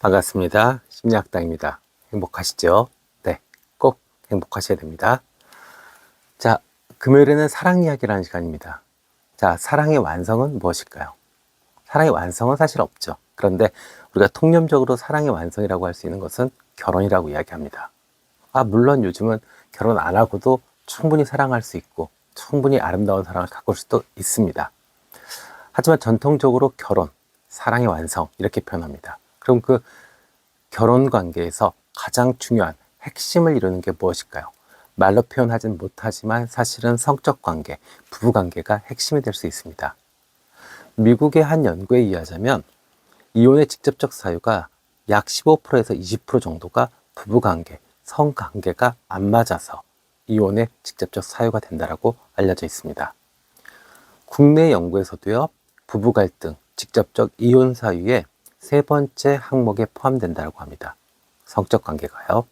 반갑습니다. 심리학당입니다. 행복하시죠? 네, 꼭 행복하셔야 됩니다. 자, 금요일에는 사랑 이야기라는 시간입니다. 자, 사랑의 완성은 무엇일까요? 사랑의 완성은 사실 없죠. 그런데 우리가 통념적으로 사랑의 완성이라고 할 수 있는 것은 결혼이라고 이야기합니다. 물론 요즘은 결혼 안 하고도 충분히 사랑할 수 있고 충분히 아름다운 사랑을 가꿀 수도 있습니다. 하지만 전통적으로 결혼, 사랑의 완성 이렇게 표현합니다. 그럼 그 결혼 관계에서 가장 중요한 핵심을 이루는 게 무엇일까요? 말로 표현하진 못하지만 사실은 성적 관계, 부부 관계가 핵심이 될 수 있습니다. 미국의 한 연구에 의하자면 이혼의 직접적 사유가 약 15%에서 20% 정도가 부부 관계, 성 관계가 안 맞아서 이혼의 직접적 사유가 된다고 알려져 있습니다. 국내 연구에서도요, 부부 갈등, 직접적 이혼 사유에 세 번째 항목에 포함된다고 합니다. 성적 관계가요.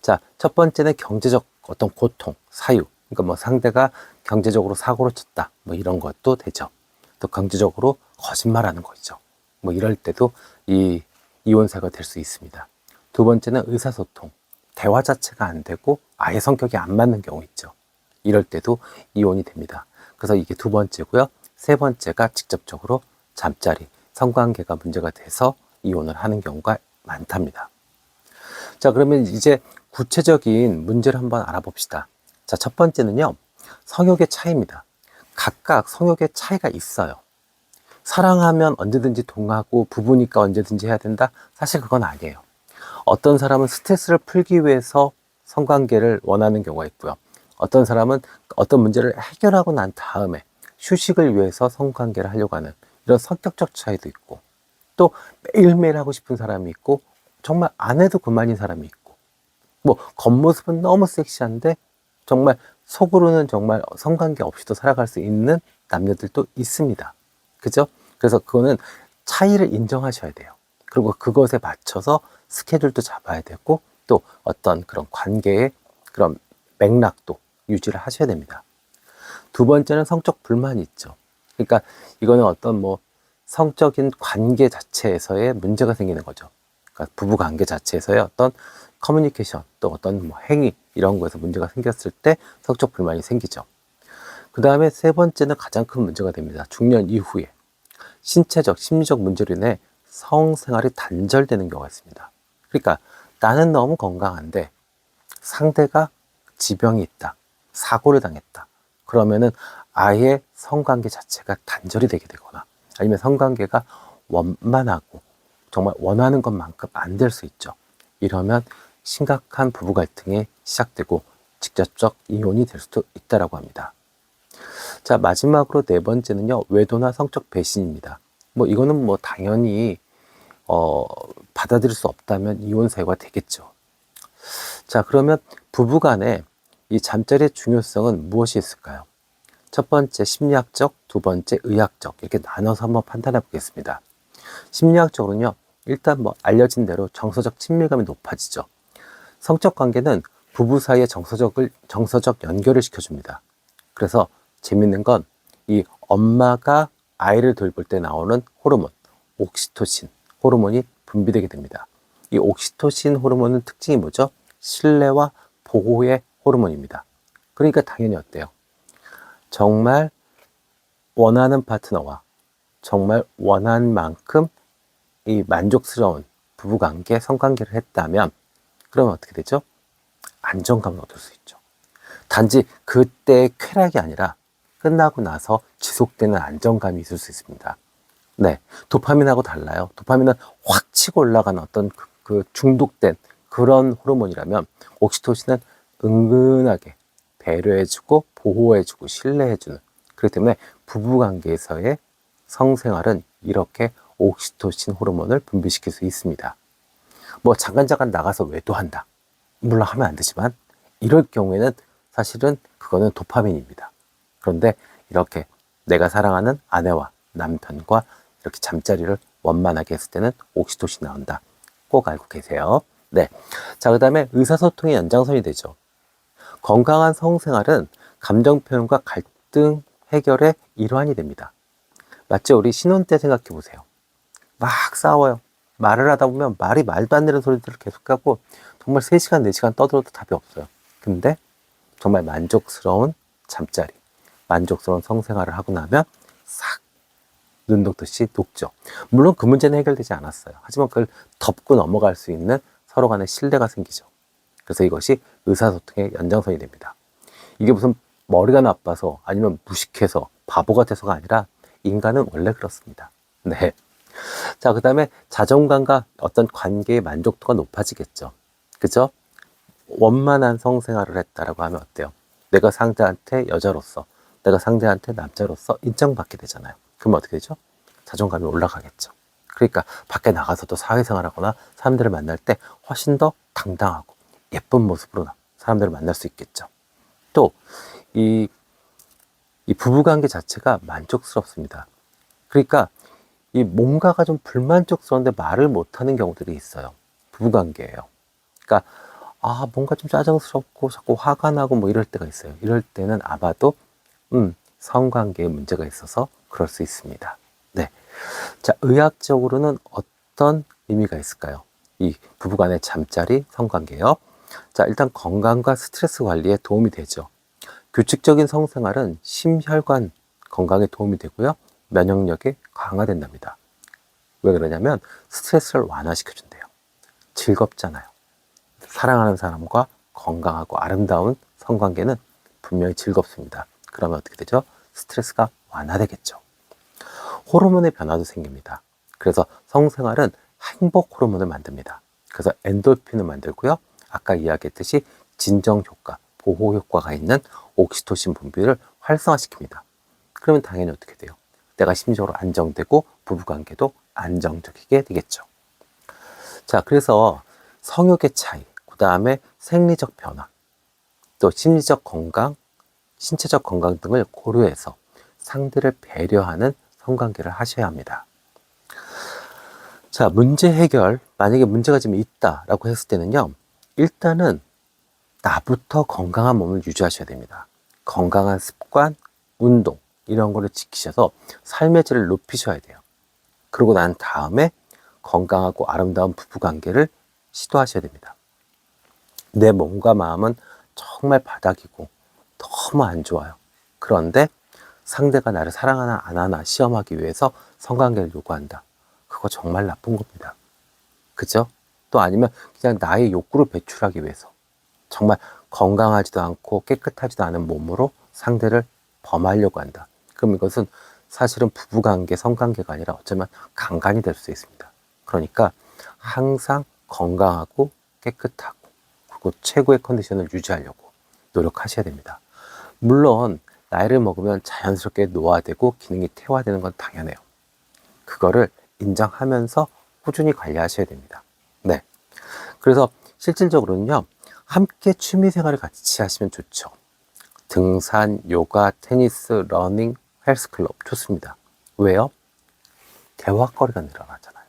자, 첫 번째는 경제적 어떤 고통, 사유. 그러니까 상대가 경제적으로 사고를 쳤다. 이런 것도 되죠. 또 경제적으로 거짓말하는 거죠. 이럴 때도 이 이혼 사유가 될 수 있습니다. 두 번째는 의사소통. 대화 자체가 안 되고 아예 성격이 안 맞는 경우 있죠. 이럴 때도 이혼이 됩니다. 그래서 이게 두 번째고요. 세 번째가 직접적으로 잠자리, 성관계가 문제가 돼서 이혼을 하는 경우가 많답니다. 자, 그러면 이제 구체적인 문제를 한번 알아봅시다. 자, 첫 번째는요, 성욕의 차이입니다. 각각 성욕의 차이가 있어요. 사랑하면 언제든지 동하고 부부니까 언제든지 해야 된다? 사실 그건 아니에요. 어떤 사람은 스트레스를 풀기 위해서 성관계를 원하는 경우가 있고요. 어떤 사람은 어떤 문제를 해결하고 난 다음에 휴식을 위해서 성관계를 하려고 하는 이런 성격적 차이도 있고, 또 매일매일 하고 싶은 사람이 있고 정말 안 해도 그만인 사람이 있고, 겉모습은 너무 섹시한데 정말 속으로는 정말 성관계 없이도 살아갈 수 있는 남녀들도 있습니다. 그죠? 그래서 그거는 차이를 인정하셔야 돼요. 그리고 그것에 맞춰서 스케줄도 잡아야 되고, 또 어떤 그런 관계의 그런 맥락도 유지를 하셔야 됩니다. 두 번째는 성적 불만이 있죠. 그러니까 이거는 어떤 성적인 관계 자체에서의 문제가 생기는 거죠. 그러니까 부부 관계 자체에서의 어떤 커뮤니케이션, 또 어떤 행위, 이런 거에서 문제가 생겼을 때 성적 불만이 생기죠. 그 다음에 세 번째는 가장 큰 문제가 됩니다. 중년 이후에 신체적, 심리적 문제로 인해 성생활이 단절되는 경우가 있습니다. 그러니까 나는 너무 건강한데 상대가 지병이 있다, 사고를 당했다. 그러면은 아예 성관계 자체가 단절이 되게 되거나, 아니면 성관계가 원만하고 정말 원하는 것만큼 안 될 수 있죠. 이러면 심각한 부부 갈등이 시작되고 직접적 이혼이 될 수도 있다고 합니다. 자, 마지막으로 네 번째는요, 외도나 성적 배신입니다. 이거는 당연히 받아들일 수 없다면 이혼 사유가 되겠죠. 자, 그러면 부부 간에 이 잠자리의 중요성은 무엇이 있을까요? 첫 번째 심리학적, 두 번째 의학적, 이렇게 나눠서 한번 판단해 보겠습니다. 심리학적으로는요, 일단 알려진 대로 정서적 친밀감이 높아지죠. 성적 관계는 부부 사이의 정서적 연결을 시켜줍니다. 그래서 재밌는 건 이 엄마가 아이를 돌볼 때 나오는 호르몬, 옥시토신 호르몬이 분비되게 됩니다. 이 옥시토신 호르몬은 특징이 뭐죠? 신뢰와 보호의 호르몬입니다. 그러니까 당연히 어때요? 정말 원하는 파트너와 정말 원한 만큼 이 만족스러운 부부관계, 성관계를 했다면 그러면 어떻게 되죠? 안정감을 얻을 수 있죠. 단지 그때의 쾌락이 아니라 끝나고 나서 지속되는 안정감이 있을 수 있습니다. 네, 도파민하고 달라요. 도파민은 확 치고 올라가는 어떤 그 중독된 그런 호르몬이라면, 옥시토신은 은근하게 배려해주고 보호해주고 신뢰해주는, 그렇기 때문에 부부관계에서의 성생활은 이렇게 옥시토신 호르몬을 분비시킬 수 있습니다. 잠깐 나가서 외도한다, 물론 하면 안 되지만 이럴 경우에는 사실은 그거는 도파민입니다. 그런데 이렇게 내가 사랑하는 아내와 남편과 이렇게 잠자리를 원만하게 했을 때는 옥시토신이 나온다. 꼭 알고 계세요. 네. 자, 그 다음에 의사소통의 연장선이 되죠. 건강한 성생활은 감정 표현과 갈등 해결의 일환이 됩니다. 마치 우리 신혼 때 생각해 보세요. 막 싸워요. 말을 하다 보면 말이 말도 안 되는 소리들을 계속하고 정말 3시간, 4시간 떠들어도 답이 없어요. 근데 정말 만족스러운 잠자리, 만족스러운 성생활을 하고 나면 싹 눈 녹듯이 녹죠. 물론 그 문제는 해결되지 않았어요. 하지만 그걸 덮고 넘어갈 수 있는 서로 간의 신뢰가 생기죠. 그래서 이것이 의사소통의 연장선이 됩니다. 이게 무슨 머리가 나빠서 아니면 무식해서 바보가 돼서가 아니라 인간은 원래 그렇습니다. 네. 자, 그 다음에 자존감과 어떤 관계의 만족도가 높아지겠죠. 그죠? 원만한 성생활을 했다라고 하면 어때요? 내가 상대한테 여자로서, 내가 상대한테 남자로서 인정받게 되잖아요. 그러면 어떻게 되죠? 자존감이 올라가겠죠. 그러니까 밖에 나가서도 사회생활하거나 사람들을 만날 때 훨씬 더 당당하고 예쁜 모습으로 사람들을 만날 수 있겠죠. 또 이 부부관계 자체가 만족스럽습니다. 그러니까 이 뭔가가 좀 불만족스러운데 말을 못하는 경우들이 있어요. 부부관계예요. 그러니까 뭔가 좀 짜증스럽고 자꾸 화가 나고 뭐 이럴 때가 있어요. 이럴 때는 아마도 성관계에 문제가 있어서 그럴 수 있습니다. 네. 자, 의학적으로는 어떤 의미가 있을까요? 이 부부간의 잠자리, 성관계요. 자, 일단 건강과 스트레스 관리에 도움이 되죠. 규칙적인 성생활은 심혈관 건강에 도움이 되고요. 면역력이 강화된답니다. 왜 그러냐면 스트레스를 완화시켜준대요. 즐겁잖아요. 사랑하는 사람과 건강하고 아름다운 성관계는 분명히 즐겁습니다. 그러면 어떻게 되죠? 스트레스가 완화되겠죠. 호르몬의 변화도 생깁니다. 그래서 성생활은 행복 호르몬을 만듭니다. 그래서 엔돌핀을 만들고요. 아까 이야기했듯이 진정 효과, 보호 효과가 있는 옥시토신 분비를 활성화시킵니다. 그러면 당연히 어떻게 돼요? 내가 심리적으로 안정되고 부부관계도 안정적이게 되겠죠. 자, 그래서 성욕의 차이, 그 다음에 생리적 변화, 또 심리적 건강, 신체적 건강 등을 고려해서 상대를 배려하는 성관계를 하셔야 합니다. 자, 문제 해결, 만약에 문제가 좀 있다라고 했을 때는요, 일단은 나부터 건강한 몸을 유지하셔야 됩니다. 건강한 습관, 운동 이런 거를 지키셔서 삶의 질을 높이셔야 돼요. 그러고 난 다음에 건강하고 아름다운 부부관계를 시도하셔야 됩니다. 내 몸과 마음은 정말 바닥이고 너무 안 좋아요. 그런데 상대가 나를 사랑하나 안 하나 시험하기 위해서 성관계를 요구한다. 그거 정말 나쁜 겁니다. 그죠? 또 아니면 그냥 나의 욕구를 배출하기 위해서 정말 건강하지도 않고 깨끗하지도 않은 몸으로 상대를 범하려고 한다. 그럼 이것은 사실은 부부관계, 성관계가 아니라 어쩌면 강간이 될 수 있습니다. 그러니까 항상 건강하고 깨끗하고 그리고 최고의 컨디션을 유지하려고 노력하셔야 됩니다. 물론 나이를 먹으면 자연스럽게 노화되고 기능이 퇴화되는 건 당연해요. 그거를 인정하면서 꾸준히 관리하셔야 됩니다. 네. 그래서 실질적으로는요, 함께 취미 생활을 같이 하시면 좋죠. 등산, 요가, 테니스, 러닝, 헬스클럽 좋습니다. 왜요? 대화거리가 늘어나잖아요.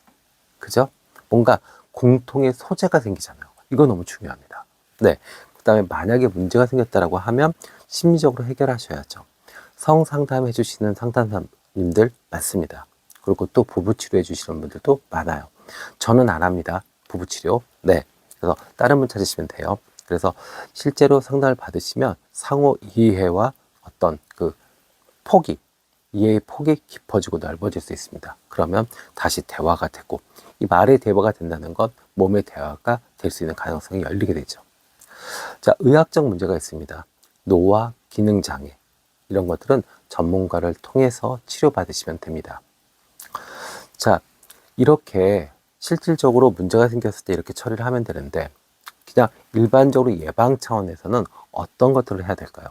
그죠? 뭔가 공통의 소재가 생기잖아요. 이거 너무 중요합니다. 네. 그 다음에 만약에 문제가 생겼다라고 하면 심리적으로 해결하셔야죠. 성상담 해주시는 상담사님들 많습니다. 그리고 또 부부치료 해주시는 분들도 많아요. 저는 안 합니다. 부부치료. 네. 그래서 다른 분 찾으시면 돼요. 그래서 실제로 상담을 받으시면 상호 이해와 어떤 그 폭이, 이해의 폭이 깊어지고 넓어질 수 있습니다. 그러면 다시 대화가 되고, 이 말의 대화가 된다는 건 몸의 대화가 될 수 있는 가능성이 열리게 되죠. 자, 의학적 문제가 있습니다. 노화, 기능장애 이런 것들은 전문가를 통해서 치료받으시면 됩니다. 자, 이렇게 실질적으로 문제가 생겼을 때 이렇게 처리를 하면 되는데 그냥 일반적으로 예방 차원에서는 어떤 것들을 해야 될까요?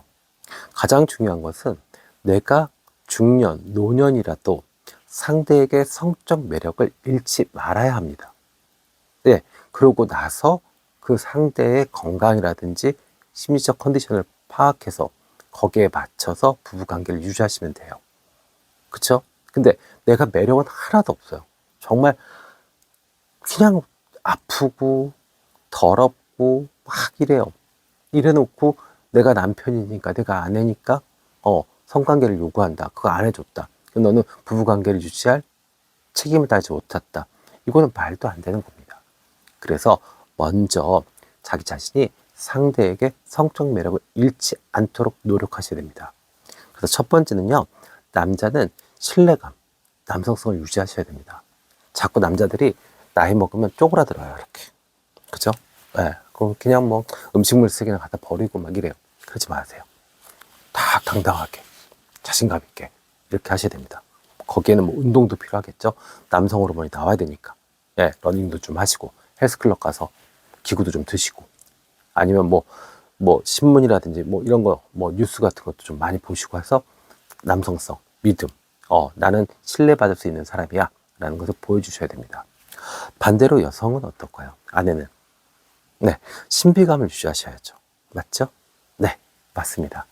가장 중요한 것은 내가 중년, 노년이라도 상대에게 성적 매력을 잃지 말아야 합니다. 네, 그러고 나서 그 상대의 건강이라든지 심리적 컨디션을 파악해서 거기에 맞춰서 부부관계를 유지하시면 돼요. 그쵸? 근데 내가 매력은 하나도 없어요. 정말 그냥 아프고 더럽고 막 이래요. 이래놓고 내가 남편이니까 내가 아내니까 성관계를 요구한다. 그거 안 해줬다. 그럼 너는 부부관계를 유지할 책임을 다하지 못했다. 이거는 말도 안 되는 겁니다. 그래서 먼저 자기 자신이 상대에게 성적 매력을 잃지 않도록 노력하셔야 됩니다. 그래서 첫 번째는요, 남자는 신뢰감, 남성성을 유지하셔야 됩니다. 자꾸 남자들이 나이 먹으면 쪼그라들어요, 이렇게. 그죠? 네. 그럼 그냥 뭐 음식물 쓰레기나 갖다 버리고 막 이래요. 그러지 마세요. 다 당당하게, 자신감 있게 이렇게 하셔야 됩니다. 거기에는 뭐 운동도 필요하겠죠. 남성 호르몬이 나와야 되니까. 예, 러닝도 좀 하시고 헬스클럽 가서 기구도 좀 드시고 아니면 뭐 신문이라든지 뭐 이런 거 뭐 뉴스 같은 것도 좀 많이 보시고 해서 남성성, 믿음, 나는 신뢰받을 수 있는 사람이야 라는 것을 보여주셔야 됩니다. 반대로 여성은 어떨까요? 아내는 네, 신비감을 유지하셔야죠. 맞죠? 네, 맞습니다.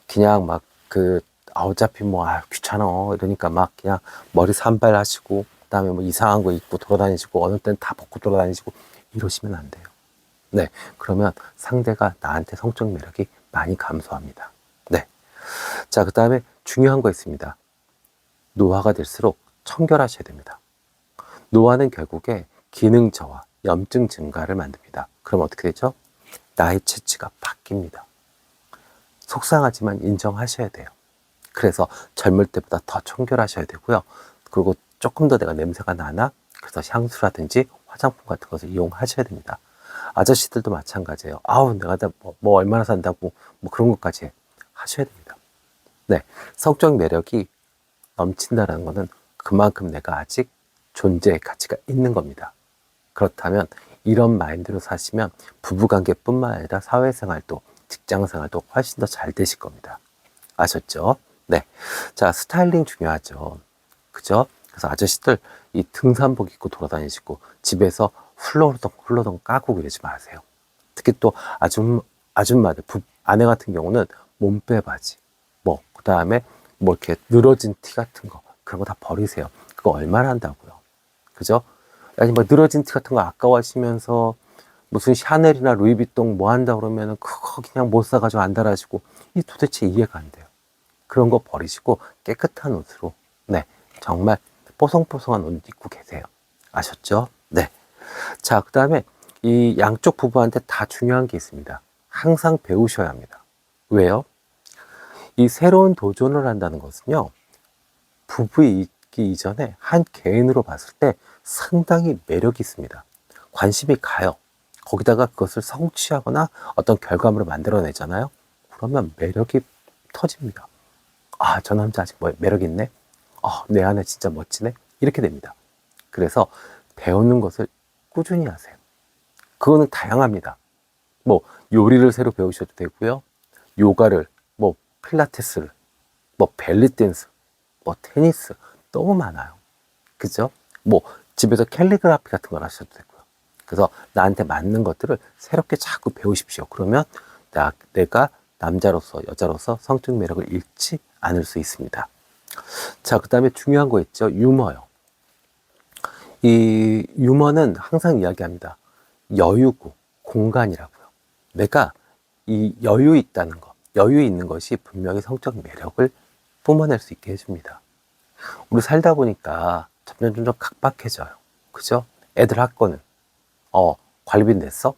그냥 막 어차피 귀찮아. 이러니까 막 그냥 머리 산발하시고, 그 다음에 뭐 이상한 거 입고 돌아다니시고, 어느 때는 다 벗고 돌아다니시고, 이러시면 안 돼요. 네. 그러면 상대가 나한테 성적 매력이 많이 감소합니다. 네. 자, 그 다음에 중요한 거 있습니다. 노화가 될수록 청결하셔야 됩니다. 노화는 결국에 기능 저하, 염증 증가를 만듭니다. 그럼 어떻게 되죠? 나의 체취가 바뀝니다. 속상하지만 인정하셔야 돼요. 그래서 젊을 때보다 더 청결하셔야 되고요. 그리고 조금 더 내가 냄새가 나나? 그래서 향수라든지 화장품 같은 것을 이용하셔야 됩니다. 아저씨들도 마찬가지예요. 아우, 내가 뭐 얼마나 산다고 뭐 그런 것까지 하셔야 됩니다. 네, 성적 매력이 넘친다는 것은 그만큼 내가 아직 존재의 가치가 있는 겁니다. 그렇다면 이런 마인드로 사시면 부부관계뿐만 아니라 사회생활도 직장생활도 훨씬 더 잘 되실 겁니다. 아셨죠? 네. 자, 스타일링 중요하죠. 그죠? 그래서 아저씨들 이 등산복 입고 돌아다니시고 집에서 훌러덩 까고 그러지 마세요. 특히 또 아줌마들, 아내 같은 경우는 몸빼 바지, 그 다음에 이렇게 늘어진 티 같은 거, 그런 거 다 버리세요. 그거 얼마나 한다고요. 그죠? 아니, 늘어진 티 같은 거 아까워하시면서 무슨 샤넬이나 루이비통 뭐 한다 그러면은 그거 그냥 못 사가지고 안 달아지고, 이 도대체 이해가 안 돼요. 그런 거 버리시고 깨끗한 옷으로, 네, 정말 뽀송뽀송한 옷 입고 계세요. 아셨죠? 네. 자, 그 다음에 이 양쪽 부부한테 다 중요한 게 있습니다. 항상 배우셔야 합니다. 왜요? 이 새로운 도전을 한다는 것은요, 부부이기 이전에 한 개인으로 봤을 때 상당히 매력이 있습니다. 관심이 가요. 거기다가 그것을 성취하거나 어떤 결과물을 만들어내잖아요. 그러면 매력이 터집니다. 아, 저 남자 아직 매력 있네? 내 아내 진짜 멋지네? 이렇게 됩니다. 그래서 배우는 것을 꾸준히 하세요. 그거는 다양합니다. 요리를 새로 배우셔도 되고요. 요가를, 필라테스를, 벨리 댄스, 테니스, 너무 많아요. 그죠? 집에서 캘리그라피 같은 걸 하셔도 되고요. 그래서 나한테 맞는 것들을 새롭게 자꾸 배우십시오. 그러면 내가 남자로서, 여자로서 성적 매력을 잃지 않을 수 있습니다. 자, 그 다음에 중요한 거 있죠. 유머요. 이 유머는 항상 이야기합니다. 여유고 공간이라고요. 내가 이 여유 있다는 것, 여유 있는 것이 분명히 성적 매력을 뿜어낼 수 있게 해줍니다. 우리 살다 보니까 점점 각박해져요. 그죠? 애들 학교는 관리비 냈어?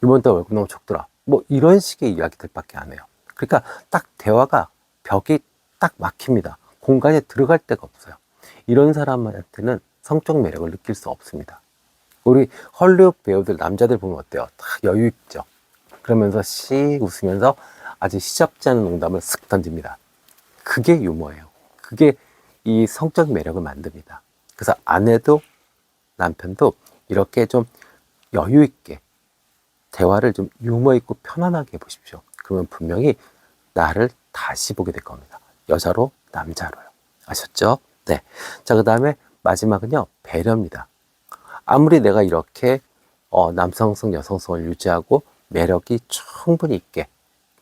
이번 달 월급 너무 적더라. 이런 식의 이야기들밖에 안 해요. 그러니까 딱 대화가 벽이 딱 막힙니다. 공간에 들어갈 데가 없어요. 이런 사람한테는 성적 매력을 느낄 수 없습니다. 우리 헐리우드 배우들, 남자들 보면 어때요? 다 여유 있죠? 그러면서 씩 웃으면서 아주 시잡지 않은 농담을 쓱 던집니다. 그게 유머예요. 그게 이 성적 매력을 만듭니다. 그래서 아내도 남편도 이렇게 좀 여유 있게 대화를 좀 유머 있고 편안하게 해보십시오. 그러면 분명히 나를 다시 보게 될 겁니다. 여자로, 남자로요. 아셨죠? 네. 자, 그 다음에 마지막은요, 배려입니다. 아무리 내가 이렇게 남성성, 여성성을 유지하고 매력이 충분히 있게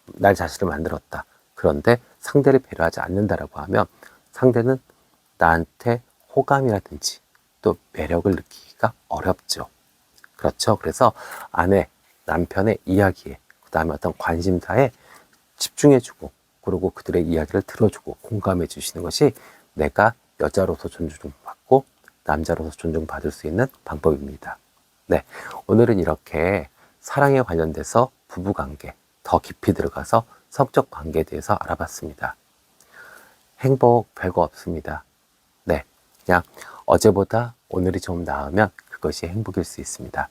날 자신을 만들었다. 그런데 상대를 배려하지 않는다라고 하면 상대는 나한테 호감이라든지 또 매력을 느끼기가 어렵죠. 그렇죠. 그래서 아내, 남편의 이야기에, 그 다음에 어떤 관심사에 집중해주고, 그리고 그들의 이야기를 들어주고 공감해 주시는 것이 내가 여자로서 존중받고 남자로서 존중받을 수 있는 방법입니다. 네, 오늘은 이렇게 사랑에 관련돼서 부부관계, 더 깊이 들어가서 성적 관계에 대해서 알아봤습니다. 행복 별거 없습니다. 네, 그냥 어제보다 오늘이 좀 나으면 그것이 행복일 수 있습니다.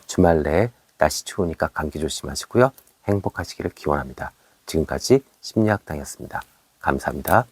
주말 내에 날씨 추우니까 감기 조심하시고요. 행복하시기를 기원합니다. 지금까지 심리학당이었습니다. 감사합니다.